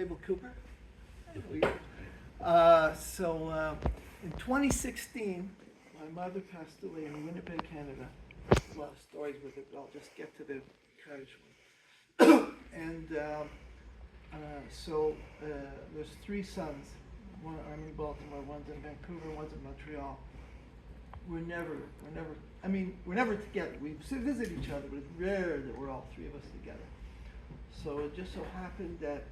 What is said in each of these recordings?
Laibel Cooper. In 2016, my mother passed away in Winnipeg, Canada. A lot of stories with it, but I'll just get to the Kaddish one. There's three sons. One I'm in Baltimore, one's in Vancouver, one's in Montreal. We're never together. We visit each other, but it's rare that we're all three of us together. So it just so happened that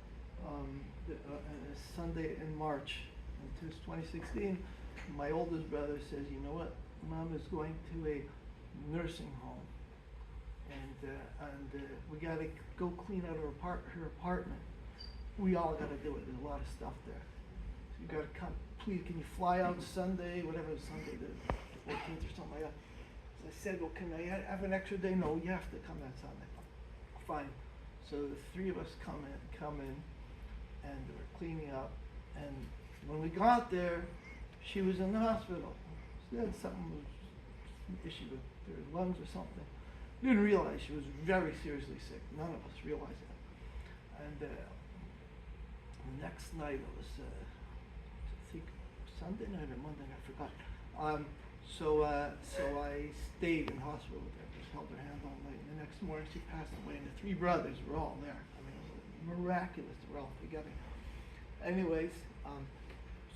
Sunday in March, in 2016, my oldest brother says, "You know what? Mom is going to a nursing home, and we got to go clean out her apartment. We all got to do it. There's a lot of stuff there. So you got to come. Please, can you fly out Sunday, whatever Sunday, the 14th or something like that?" So I said, "Well, can I have an extra day?" "No, you have to come that Sunday." Fine. So the three of us come in, and we're cleaning up. And when we got there, she was in the hospital. She had some issue with her lungs or something. We didn't realize she was very seriously sick. None of us realized that. And the next night, it was I think Sunday night or Monday night, I forgot. So I stayed in hospital with her, just held her hand all night. And the next morning she passed away, and the three brothers were all there. I mean, it was miraculous. They were all together. Anyways,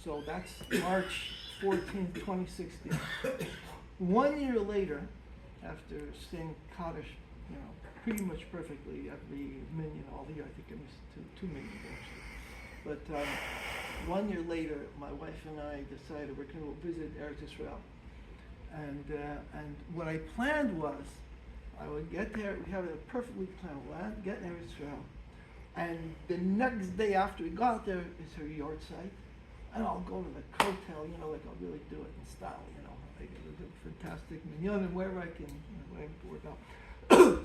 so that's March 14th, 2016. 1 year later, after saying Kaddish, pretty much perfectly every minyan all year, I think it was two minyan actually. But 1 year later, my wife and I decided we're going to go visit Eretz Israel. And what I planned was, I would get there, we have it perfectly planned, we'll get there in Israel. And the next day after we got there is her yard site. And I'll go to the hotel, like I'll really do it in style, like a fantastic minyan and wherever I can, whatever to work out.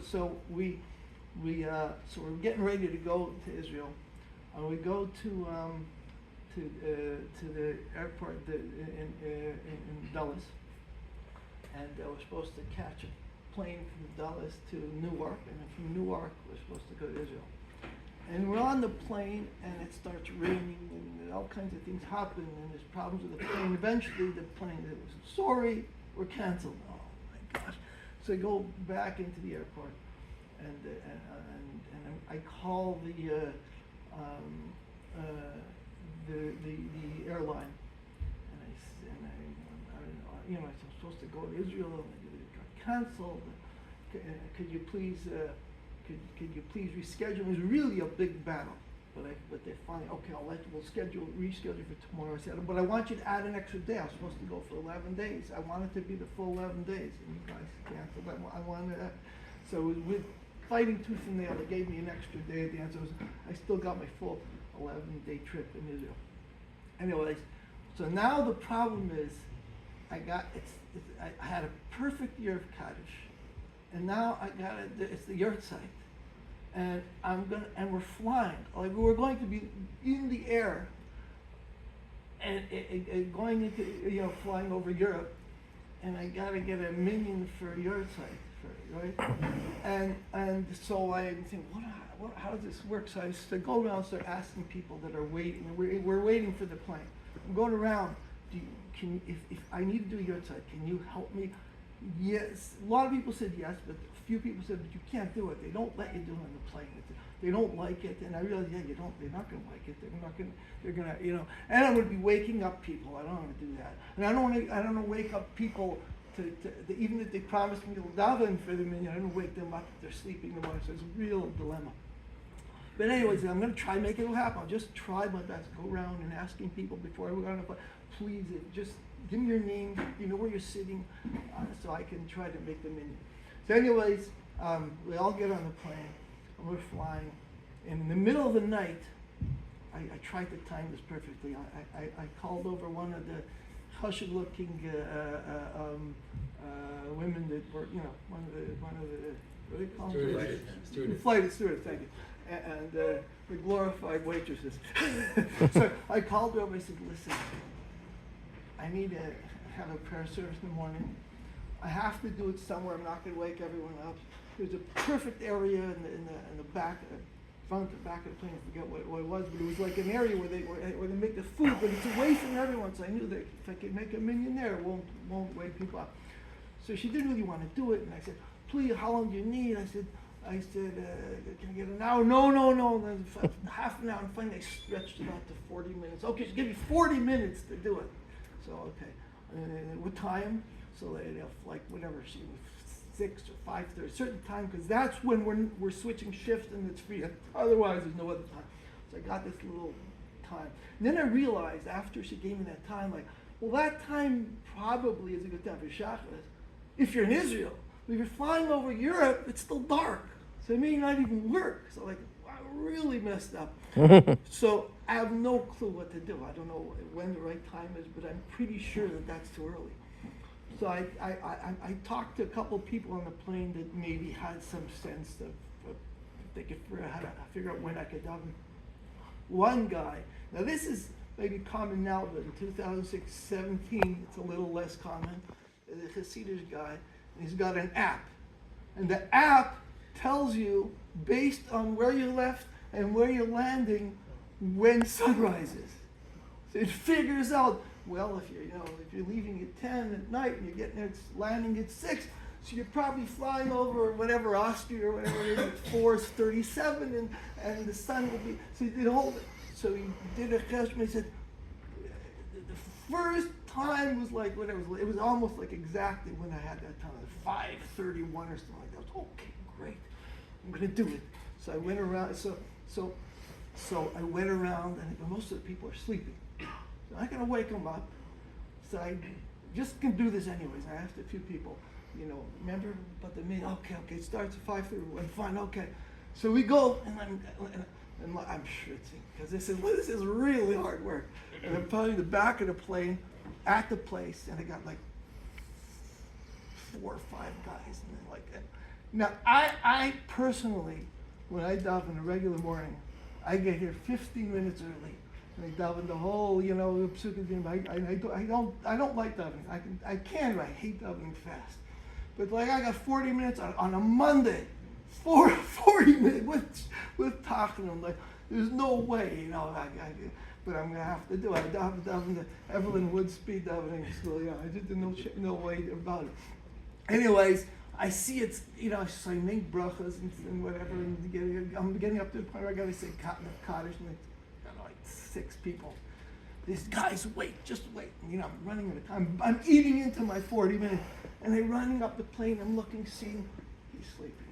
So we're getting ready to go to Israel. And we go to the airport in Dulles. And we're supposed to catch a plane from Dulles to Newark, and then from Newark we're supposed to go to Israel. And we're on the plane, and it starts raining, and all kinds of things happen, and there's problems with the plane. Eventually, the plane was, "Sorry, we're canceled." Oh my gosh! So I go back into the airport, and I call the airline, and I'm supposed to go to Israel, and it got canceled. Could you please reschedule? It was really a big battle, but they finally, okay, we'll reschedule for tomorrow. I said, but I want you to add an extra day. I was supposed to go for 11 days. I wanted to be the full 11 days, and you guys canceled. I wanted that. So it was with fighting tooth and nail. They gave me an extra day at the end. So I still got my full 11-day trip in Israel. Anyways, so now the problem is, I had a perfect year of Kaddish, and now it's the yurt site, and we're flying. Like we're going to be in the air, and going into flying over Europe, and I gotta get a minyan for yurt site, right? And so I'm thinking, how does this work? So I go around and start asking people that are waiting. We're waiting for the plane. I'm going around. If I need to do your side, can you help me? Yes. A lot of people said yes, but a few people said, but you can't do it. They don't let you do it on the plane. They don't like it. And I realized, they're not going to like it. They're going to, and I'm going to be waking up people. I don't want to do that. And I don't want to wake up people to even if they promised me to daven for them, I don't wake them up if they're sleeping in the morning. So it's a real dilemma. But anyways, I'm going to try to make it happen. I'll just try my best. Go around and asking people before I go on the plane, please, just give me your name, where you're sitting, so I can try to make them in. So anyways, we all get on the plane, and we're flying. And in the middle of the night, I tried to time this perfectly. I called over one of the hush-looking women that were, one of the what do they call them? Flight stewardess, thank you. And the glorified waitresses. So I called her over. I said, "Listen, I need to have a prayer service in the morning. I have to do it somewhere. I'm not going to wake everyone up. There's a perfect area in the back, front or back of the plane, I forget what it was, but it was like an area where they make the food, but it's away from everyone, so I knew that if I could make a minyan there, it won't wake people up. So she didn't really want to do it, and I said, please, how long do you need? I said, can I get an hour? No. And then half an hour, and finally I stretched it out to 40 minutes. Okay, she gave me 40 minutes to do it. So, okay. And what time? So they have like whatever, 6 or 5:30, a certain time, because that's when we're switching shifts and it's free. Otherwise, there's no other time. So I got this little time. And then I realized after she gave me that time, like, well, that time probably is a good time for Shacharis if you're in Israel. If you're flying over Europe, it's still dark. So it may not even work. So like, I really messed up. So I have no clue what to do. I don't know when the right time is, but I'm pretty sure that that's too early. So I talked to a couple of people on the plane that maybe had some sense of if they could figure out when I could daven. One guy, now this is maybe common now, but in 2006, 17, it's a little less common. The Hasidic guy, and he's got an app. And the app tells you, based on where you left and where you're landing, when sunrise is. So it figures out, well, if you're leaving at 10 at night and you're getting there, it's landing at 6, so you're probably flying over whatever, Austria or whatever it is, at 4:37, and the sun will be, so he did hold it. So he did a cheshbon, he said, the first time was like, whatever, it was almost like exactly when I had that time, 5:31 or something like that. I was, okay, great, I'm gonna do it. So I went around, so I went around, and most of the people are sleeping. So I'm not gonna wake them up. So I just can do this anyways. I asked a few people, remember about the minyan? Okay, it starts at 5:30. Fine, okay. So we go, and I'm schwitzing because this is really hard work. And I'm probably in the back of the plane at the place, and I got like 4 or 5 guys, and then like that. Now I personally, when I daven a regular morning, I get here 15 minutes early. And I daven the whole, psukim. I don't like davening. I hate davening fast. But like I got 40 minutes on a Monday, 40 minutes with Tachanun. Like there's no way, but I'm gonna have to do it. I daven the Evelyn Wood speed davening school. I just didn't no way about it. Anyways, I see it's, so I make brachas and whatever, and I'm getting up to the point where I gotta say Kaddish, and like 6 people. These guys, just wait. I'm running out of time. I'm eating into my 40 minutes, and they're running up the plane. I'm looking, seeing, he's sleeping.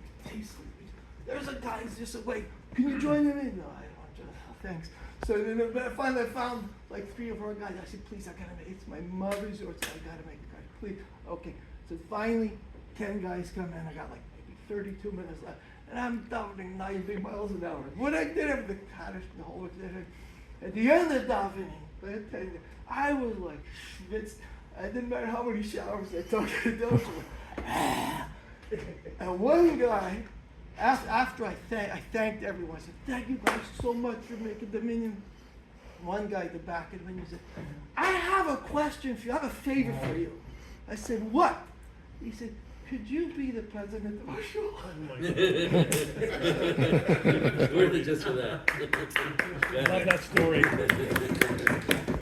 There's a guy who's just awake. Can you join him in? No, I don't want to. Thanks. So then finally I found like 3 or 4 guys. I said, please, I gotta make, it's my mother's or I gotta make it, please. Okay. So finally, 10 guys come in. I got like maybe 32 minutes left. And I'm davening 90 miles an hour. When I did have the Kaddish, the whole thing, at the end of davening, I was like schwitzed. It didn't matter how many showers I took. And one guy, after I thanked everyone, I said, thank you guys so much for making the minyan. One guy at the back of the minyan said, I have a question for you. I have a favor for you. I said, what? He said, could you be the president of our shul? Worth it just for that. Love that story.